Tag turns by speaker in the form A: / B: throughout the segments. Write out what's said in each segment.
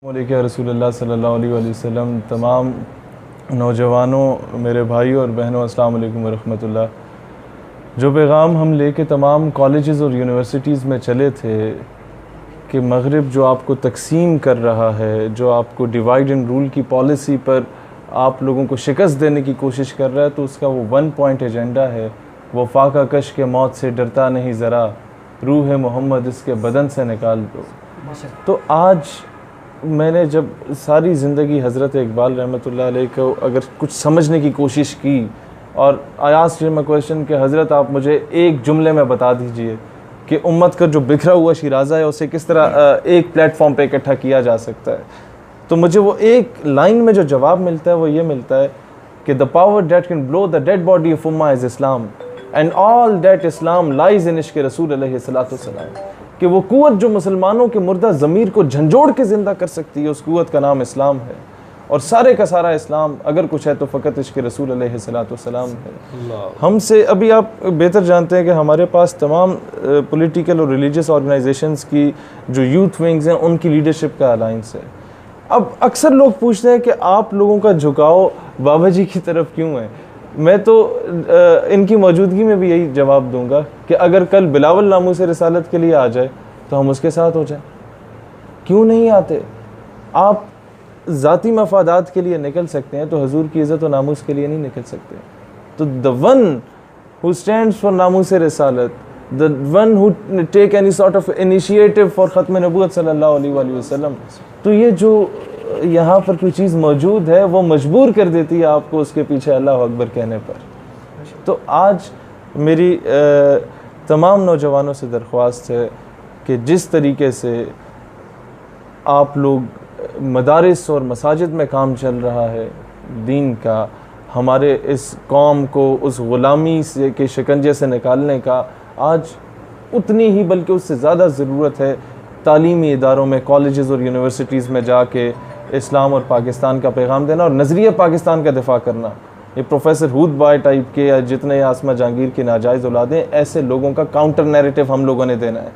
A: علیہ رسول اللہ صلی اللہ علیہ وآلہ وسلم، تمام نوجوانوں، میرے بھائیوں اور بہنوں، السلام علیکم ورحمۃ اللہ۔ جو پیغام ہم لے کے تمام کالجز اور یونیورسٹیز میں چلے تھے کہ مغرب جو آپ کو تقسیم کر رہا ہے، جو آپ کو ڈیوائیڈ اینڈ رول کی پالیسی پر آپ لوگوں کو شکست دینے کی کوشش کر رہا ہے، تو اس کا وہ 1 پوائنٹ ایجنڈا ہے، وہ فاقہ کش کے موت سے ڈرتا نہیں ذرا، روح محمد اس کے بدن سے نکال دو۔ تو آج میں نے جب ساری زندگی حضرت اقبال رحمۃ اللہ علیہ کو اگر کچھ سمجھنے کی کوشش کی، اور آیاز میں کویشچن کہ حضرت آپ مجھے ایک جملے میں بتا دیجئے کہ امت کا جو بکھرا ہوا شیرازہ ہے اسے کس طرح ایک پلیٹ فارم پہ اکٹھا کیا جا سکتا ہے، تو مجھے وہ ایک لائن میں جو جواب ملتا ہے وہ یہ ملتا ہے کہ the power that can blow the dead body of Ummah is Islam and all that Islam lies in عشق رسول علیہ الصلوۃ والسلام، کہ وہ قوت جو مسلمانوں کے مردہ ضمیر کو جھنجھوڑ کے زندہ کر سکتی ہے، اس قوت کا نام اسلام ہے، اور سارے کا سارا اسلام اگر کچھ ہے تو فقط عشق رسول علیہ الصلوۃ والسلام ہے۔ ہم سے ابھی آپ بہتر جانتے ہیں کہ ہمارے پاس تمام پولیٹیکل اور ریلیجیس آرگنائزیشنز کی جو یوتھ ونگز ہیں ان کی لیڈرشپ کا الائنس ہے۔ اب اکثر لوگ پوچھتے ہیں کہ آپ لوگوں کا جھکاؤ بابا جی کی طرف کیوں ہے؟ میں تو ان کی موجودگی میں بھی یہی جواب دوں گا کہ اگر کل بلاول ناموس رسالت کے لیے آ جائے تو ہم اس کے ساتھ ہو جائیں، کیوں نہیں آتے؟ آپ ذاتی مفادات کے لیے نکل سکتے ہیں تو حضور کی عزت و ناموس کے لیے نہیں نکل سکتے۔ تو the one who stands for ناموس رسالت، the one who take any sort of initiative for ختم نبوت صلی اللہ علیہ وآلہ وسلم، تو یہ جو یہاں پر کوئی چیز موجود ہے وہ مجبور کر دیتی ہے آپ کو اس کے پیچھے اللہ اکبر کہنے پر۔ تو آج میری تمام نوجوانوں سے درخواست ہے کہ جس طریقے سے آپ لوگ مدارس اور مساجد میں کام چل رہا ہے دین کا، ہمارے اس قوم کو اس غلامی سے کے شکنجے سے نکالنے کا، آج اتنی ہی بلکہ اس سے زیادہ ضرورت ہے تعلیمی اداروں میں، کالجز اور یونیورسٹیز میں جا کے اسلام اور پاکستان کا پیغام دینا اور نظریہ پاکستان کا دفاع کرنا۔ یہ پروفیسر ہود بائے ٹائپ کے یا جتنے آسمہ جہانگیر کے ناجائز اولادیں، ایسے لوگوں کا کاؤنٹر نیریٹو ہم لوگوں نے دینا ہے،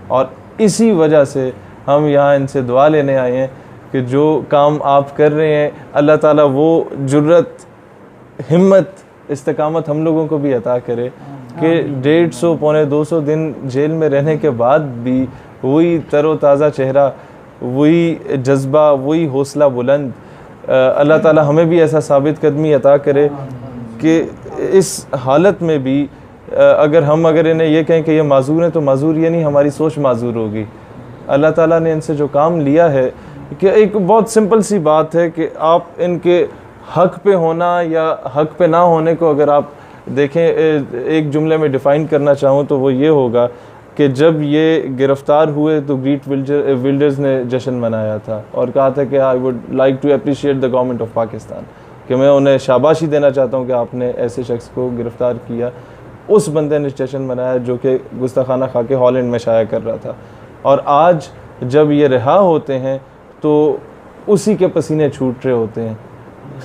A: اور اسی وجہ سے ہم یہاں ان سے دعا لینے آئے ہیں کہ جو کام آپ کر رہے ہیں اللہ تعالیٰ وہ جرت، ہمت، استقامت ہم لوگوں کو بھی عطا کرے کہ 150 پونے 200 دن جیل میں رہنے کے بعد بھی وہی تر و تازہ چہرہ، وہی جذبہ، وہی حوصلہ بلند، اللہ تعالیٰ ہمیں بھی ایسا ثابت قدمی عطا کرے کہ اس حالت میں بھی اگر انہیں یہ کہیں کہ یہ معذور ہیں تو معذور یہ نہیں، ہماری سوچ معذور ہوگی۔ اللہ تعالیٰ نے ان سے جو کام لیا ہے کہ ایک بہت سمپل سی بات ہے کہ آپ ان کے حق پہ ہونا یا حق پہ نہ ہونے کو اگر آپ دیکھیں، ایک جملے میں ڈیفائن کرنا چاہوں تو وہ یہ ہوگا کہ جب یہ گرفتار ہوئے تو گریٹ ولڈرز نے جشن منایا تھا اور کہا تھا کہ I would like to appreciate the government of Pakistan, کہ میں انہیں شاباشی دینا چاہتا ہوں کہ آپ نے ایسے شخص کو گرفتار کیا۔ اس بندے نے جشن منایا جو کہ گستاخانہ خاکے ہالینڈ میں شائع کر رہا تھا، اور آج جب یہ رہا ہوتے ہیں تو اسی کے پسینے چھوٹ رہے ہوتے ہیں۔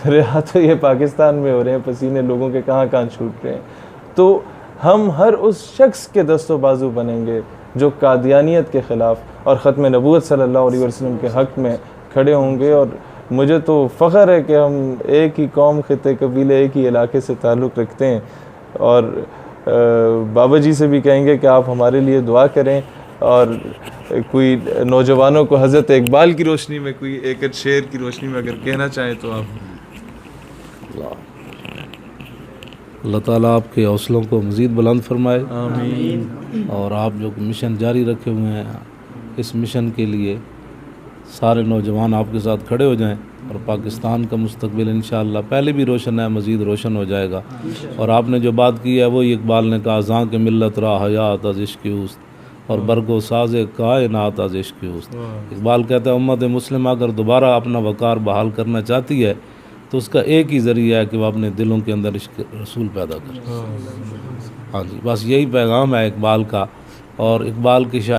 A: رہا تو یہ پاکستان میں ہو رہے ہیں، پسینے لوگوں کے کہاں کہاں چھوٹ رہے ہیں۔ تو ہم ہر اس شخص کے دست و بازو بنیں گے جو قادیانیت کے خلاف اور ختم نبوت صلی اللہ علیہ وسلم کے حق میں کھڑے ہوں گے، اور مجھے تو فخر ہے کہ ہم ایک ہی قوم، خطے، قبیلے، ایک ہی علاقے سے تعلق رکھتے ہیں، اور بابا جی سے بھی کہیں گے کہ آپ ہمارے لیے دعا کریں، اور کوئی نوجوانوں کو حضرت اقبال کی روشنی میں کوئی ایک شعر کی روشنی میں اگر کہنا چاہیں تو آپ۔
B: اللہ تعالیٰ آپ کے حوصلوں کو مزید بلند فرمائے،
A: آمین۔
B: اور آپ جو مشن جاری رکھے ہوئے ہیں اس مشن کے لیے سارے نوجوان آپ کے ساتھ کھڑے ہو جائیں، اور پاکستان کا مستقبل انشاءاللہ پہلے بھی روشن ہے، مزید روشن ہو جائے گا۔ اور آپ نے جو بات کی ہے وہی اقبال نے کہا، زاں کے ملت را حیات از عشق اوست اور برگو ساز کائنات از عشق اوست۔ اقبال کہتا ہے امت مسلمہ اگر دوبارہ اپنا وقار بحال کرنا چاہتی ہے تو اس کا ایک ہی ذریعہ ہے کہ وہ اپنے دلوں کے اندر عشق رسول پیدا کرے۔ ہاں جی، بس یہی پیغام ہے اقبال کا، اور اقبال کی